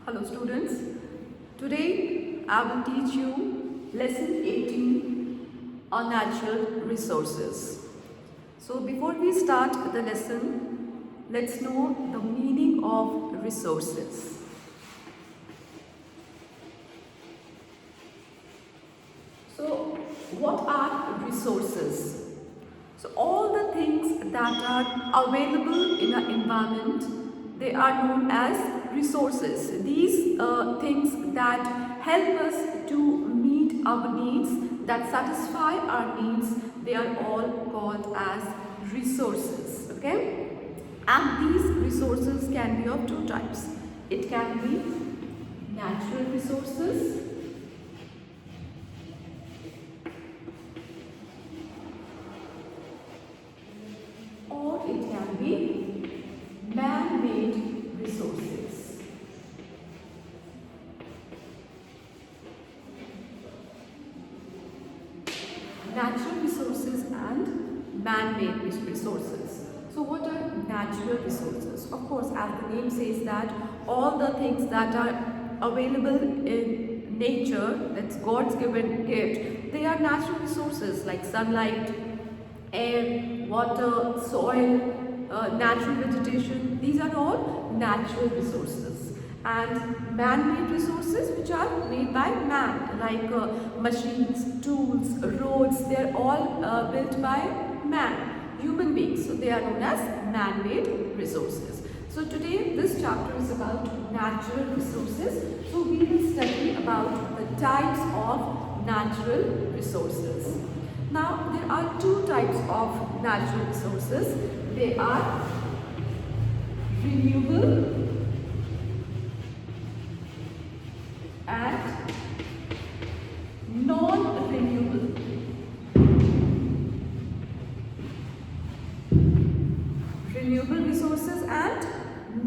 Hello students, today I will teach you lesson 18 on natural resources. So before we start the lesson, let's know the meaning of resources. So what are resources? So all the things that are available in an environment, they are known as resources. These things that help us to meet our needs, that satisfy our needs, they are all called as resources. Okay? And these resources can be of two types. It can be natural resources or it can be man-made resources. Natural resources and man-made resources. So what are natural resources? Of course, as the name says that all the things that are available in nature, that's God's given gift, they are natural resources like sunlight, air, water, soil, natural vegetation. These are all natural resources. And man-made resources which are made by man, like machines, tools, roads, they are all built by man, human beings. So they are known as man-made resources. So today this chapter is about natural resources. So we will study about the types of natural resources. Now there are two types of natural resources. They are renewable and non-renewable. Renewable resources and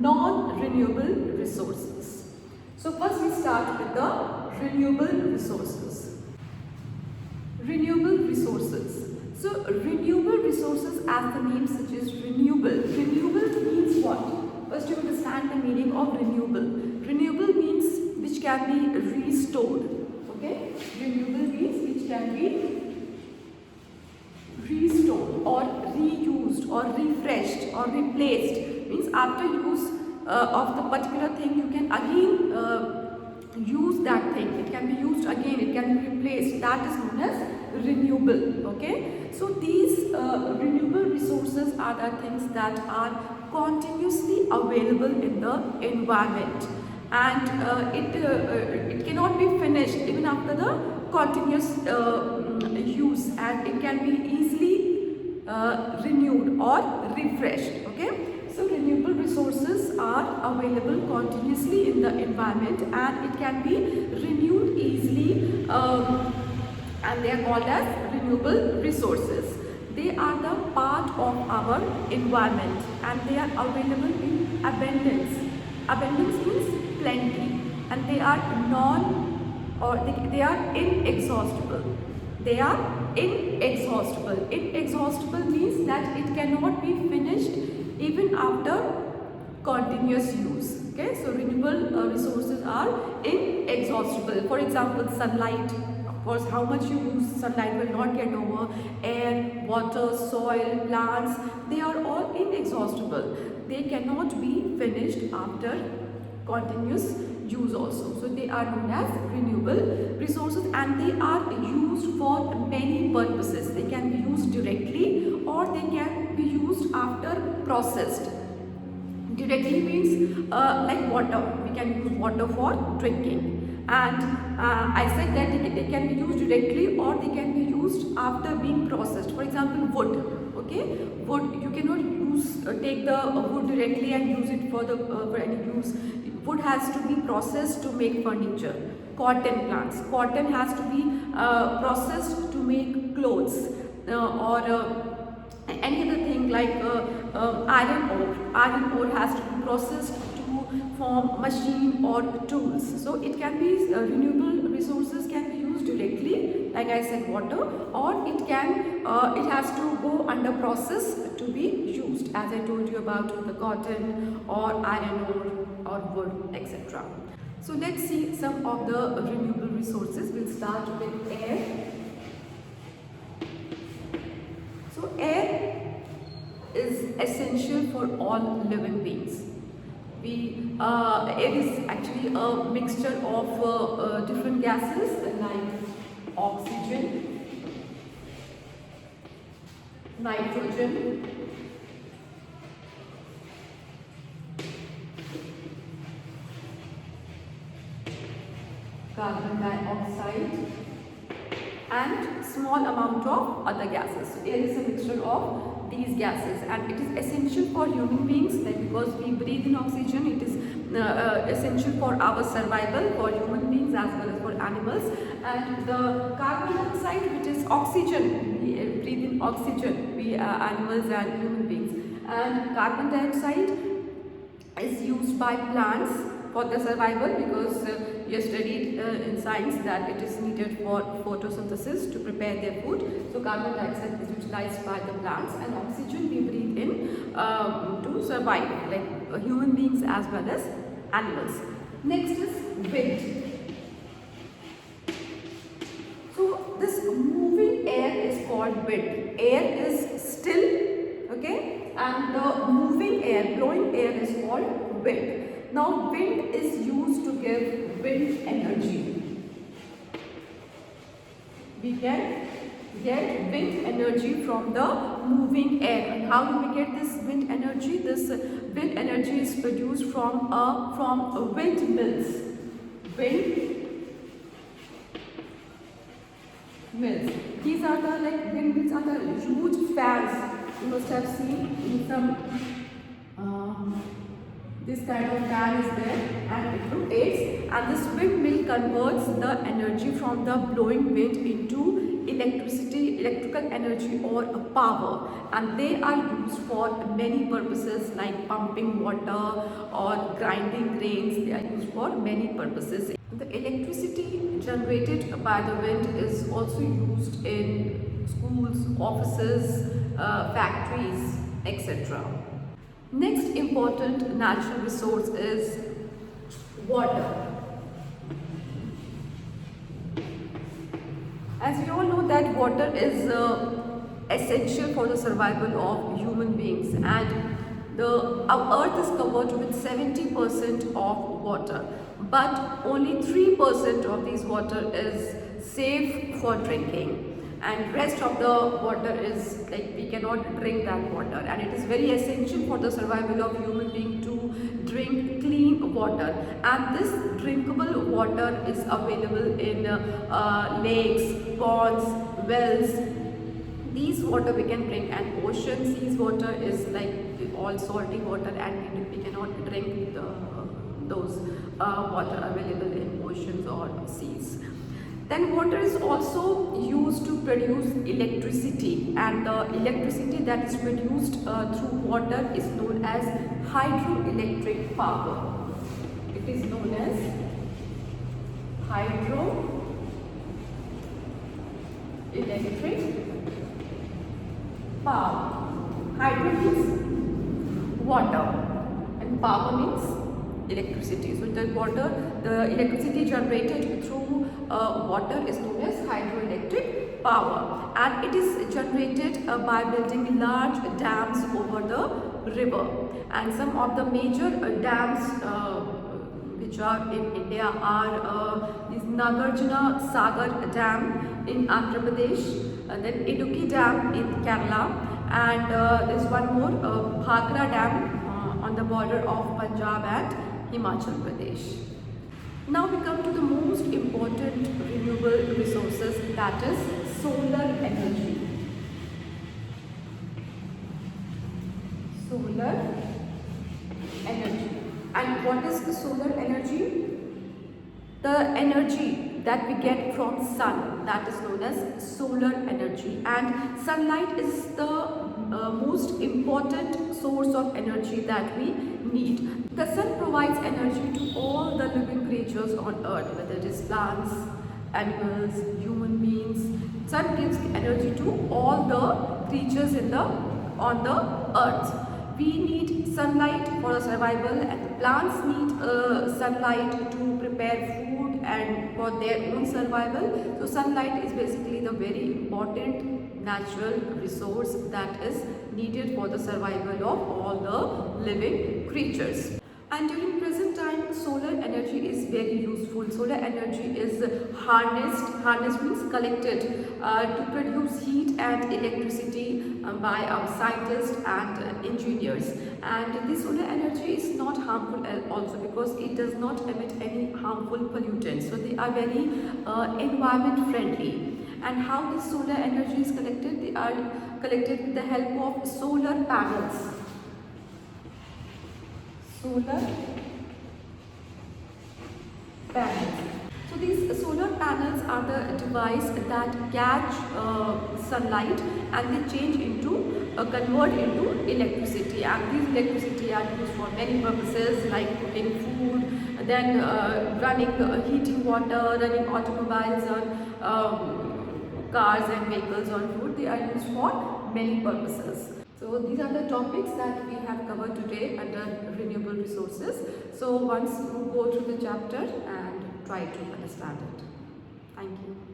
non-renewable resources. So first we start with the renewable resources. Renewable resources. So renewable resources, as the name suggests, renewable. Renewable means what? First you understand the meaning of renewable. Renewable means which can be restored. Okay? Renewable means which can be restored or reused or refreshed or replaced. Means after use of the particular thing, you can again use that thing. It can be used again, it can be replaced. That is known as renewable. Okay? So these renewable resources are the things that are continuously available in the environment, and it cannot be finished even after the continuous use, and it can be easily renewed or refreshed. Okay? So renewable resources are available continuously in the environment, and it can be renewed easily, and they are called as renewable resources. They are the part of our environment, and they are available in abundance. Abundance means plenty, and they are they are inexhaustible. They are inexhaustible. Inexhaustible means that it cannot be finished even after continuous use. Okay, so renewable resources are inexhaustible. For example, sunlight. Of course, how much you use sunlight will not get over. Air, water, soil, plants, they are all inexhaustible. They cannot be finished after continuous use also. So they are known as renewable resources, and they are used for many purposes. They can be used directly or they can be used after processed. Directly means like water. We can use water for drinking. And I said that they can be used directly or they can be used after being processed. For example, wood. Okay, wood, you cannot use take the wood directly and use it for any use. Wood has to be processed to make furniture. Cotton plants. Cotton has to be processed to make clothes or any other thing like iron ore. Iron ore has to be processed to form machine or tools. So it can be renewable resources can be used directly, like I said, water, or it has to go under process to be used, as I told you about the cotton or iron ore or wood, etc. So let's see some of the renewable resources. We'll start with air. So air is essential for all living beings. Air is actually a mixture of different gases like oxygen, nitrogen, carbon dioxide, and small amount of other gases. So air is a mixture of these gases, and it is essential for human beings, like because we breathe in oxygen. It is essential for our survival, for human beings as well as for animals. And the carbon dioxide, which is oxygen, we breathe in oxygen, we animals and human beings. And carbon dioxide is used by plants for the survival, because you studied in science that it is needed for photosynthesis to prepare their food. So carbon dioxide is utilized by the plants, and oxygen we breathe in to survive, like human beings as well as animals. Next is wind. So this moving air is called wind. Air is still, okay, and the moving air, blowing air is called wind. Now wind is used to give wind energy. We can get wind energy from the moving air. And how do we get this wind energy? This wind energy is produced from windmills. Windmills. These are the windmills are the huge fans. You must have seen in some. This kind of fan is there, and it rotates, and this windmill converts the energy from the blowing wind into electrical energy or power, and they are used for many purposes like pumping water or grinding grains. They are used for many purposes. The electricity generated by the wind is also used in schools, offices, factories, etc. Next important natural resource is water. As we all know that water is essential for the survival of human beings, and our earth is covered with 70% of water, but only 3% of this water is safe for drinking, and rest of the water is like we cannot drink that water, and it is very essential for the survival of human being to drink clean water. And this drinkable water is available in lakes, ponds, wells. These water we can drink, and ocean seas water is like all salty water, and we cannot drink those water available in oceans or seas. Then water is also used to produce electricity, and the electricity that is produced through water is known as hydroelectric power. It is known as hydroelectric power. Hydro means water and power means electricity. So the electricity generated through water is known as hydroelectric power, and it is generated by building large dams over the river. And some of the major dams which are in India are this Nagarjuna Sagar Dam in Andhra Pradesh, then Idukki Dam in Kerala, and there's one more Bhagra Dam on the border of Punjab and Himachal Pradesh. Now we come to the most important renewable resources, that is solar energy. Solar energy. And what is the solar energy? The energy that we get from sun, that is known as solar energy. And sunlight is the most important source of energy that we need. The sun provides energy to all the living creatures on earth, whether it is plants, animals, human beings. Sun gives energy to all the creatures on the earth. We need sunlight for survival, and the plants need sunlight to prepare prepare food and for their own survival. So sunlight is basically the very important natural resource that is needed for the survival of all the living creatures. And during present time, solar energy is very useful. Solar energy is harnessed means collected to produce heat and electricity by our scientists and engineers. And this solar energy is not harmful also because it does not emit any harmful pollutants. So they are very environment friendly. And how this solar energy is collected? They are collected with the help of solar panels. Solar panels. So these solar panels are the device that catch sunlight and they change into convert into electricity, and these electricity are used for many purposes like cooking food, then heating water, running automobiles on cars and vehicles on road. They are used for many purposes. So these are the topics that we have covered today under renewable resources. So once you go through the chapter and try to understand it. Thank you.